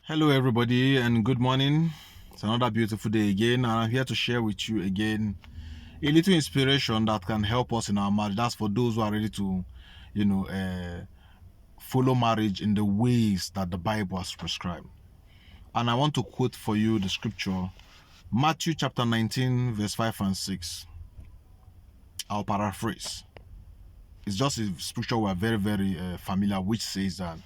Hello everybody and good morning. It's another beautiful day again, and I'm here to share with you again a little inspiration that can help us in our marriage. That's for those who are ready to follow marriage in the ways that the Bible has prescribed. And I want to quote for you the scripture, Matthew chapter 19 verse 5 and 6. I'll paraphrase. It's just a scripture we are very familiar, which says that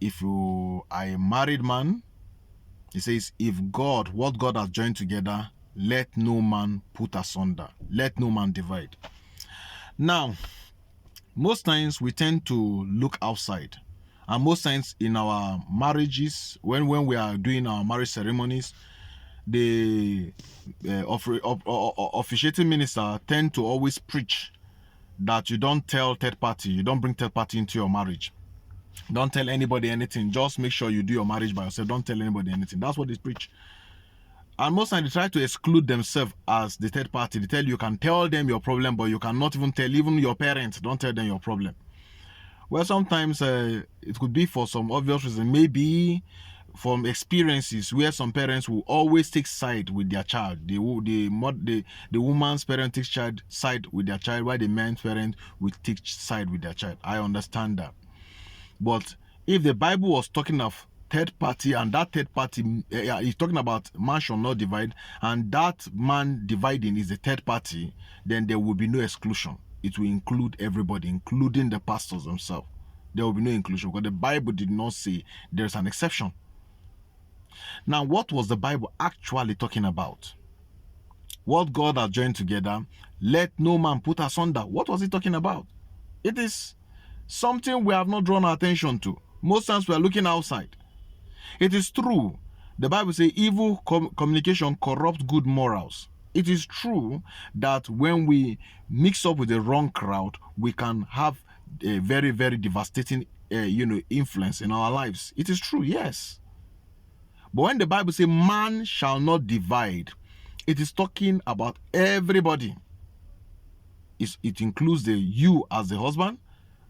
if you are a married man, it says, what God has joined together, let no man put asunder. Let no man divide. Now, most times we tend to look outside. And most times in our marriages, when we are doing our marriage ceremonies, the officiating minister tend to always preach that you don't tell third party, you don't bring third party into your marriage. Don't tell anybody anything. Just make sure you do your marriage by yourself. Don't tell anybody anything. That's what they preach. And most times they try to exclude themselves as the third party. They tell you can tell them your problem, but you cannot even tell even your parents. Don't tell them your problem. Well, sometimes it could be for some obvious reason. Maybe from experiences where some parents will always take side with their child. The woman's parent takes side with their child, while the man's parent will take side with their child. I understand that. But if the Bible was talking of third party, and that third party is talking about man shall not divide, and that man dividing is the third party, then there will be no exclusion. It will include everybody, including the pastors themselves. There will be no inclusion because the Bible did not say there's an exception. Now, what was the Bible actually talking about? What God has joined together, let no man put asunder. What was it talking about? It is something we have not drawn our attention to. Most times we are looking outside. It is true. The Bible says evil communication corrupts good morals. It is true that when we mix up with the wrong crowd, we can have a very devastating influence in our lives. It is true, yes. But when the Bible says man shall not divide, it is talking about everybody. It includes you as the husband,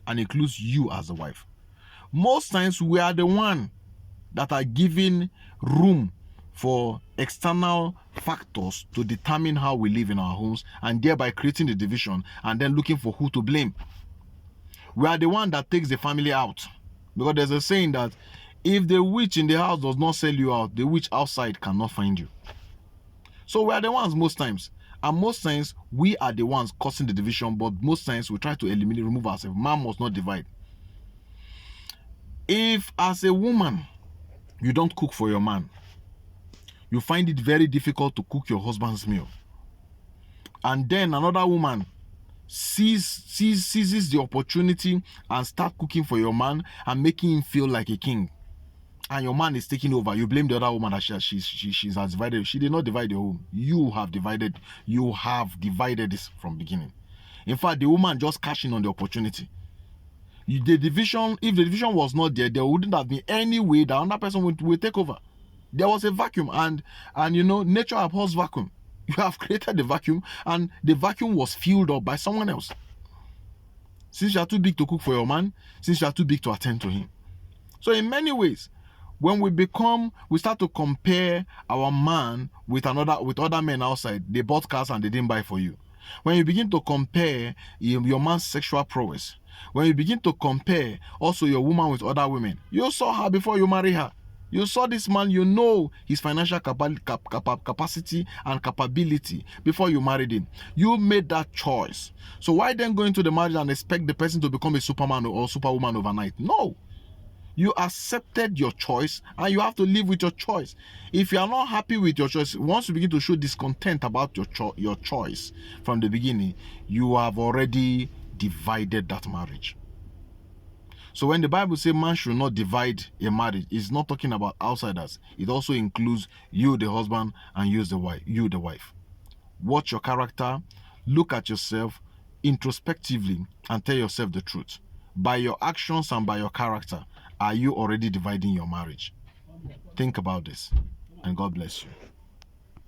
and includes you as a wife. Most times we are the one that are giving room for external factors to determine how we live in our homes, and thereby creating the division and then looking for who to blame. We are the one that takes the family out, because there's a saying that if the witch in the house does not sell you out, the witch outside cannot find you. So we are the ones most times. And most times, we are the ones causing the division, but most times we try to remove ourselves. Man must not divide. If, as a woman, you don't cook for your man, you find it very difficult to cook your husband's meal, and then another woman seizes the opportunity and start cooking for your man and making him feel like a king, and your man is taking over, you blame the other woman that she has divided. She did not divide your home. You have divided this from beginning. In fact, the woman just cashing on the opportunity. If the division was not there, there wouldn't have been any way that another person would take over. There was a vacuum, and nature abhors vacuum. You have created the vacuum, and the vacuum was filled up by someone else. Since you are too big to cook for your man, since you are too big to attend to him. So in many ways, when we start to compare our man with other men outside. They bought cars and they didn't buy for you. When you begin to compare your man's sexual prowess, when you begin to compare also your woman with other women, you saw her before you marry her. You saw this man, you know his financial capacity and capability before you married him. You made that choice. So why then go into the marriage and expect the person to become a superman or superwoman overnight? No. You accepted your choice, and you have to live with your choice. If you are not happy with your choice, once you begin to show discontent about your choice from the beginning, you have already divided that marriage. So when the Bible says man should not divide a marriage, it's not talking about outsiders. It also includes you, the husband, and you, the wife. Watch your character, look at yourself introspectively, and tell yourself the truth. By your actions and by your character, are you already dividing your marriage? Think about this, and God bless you.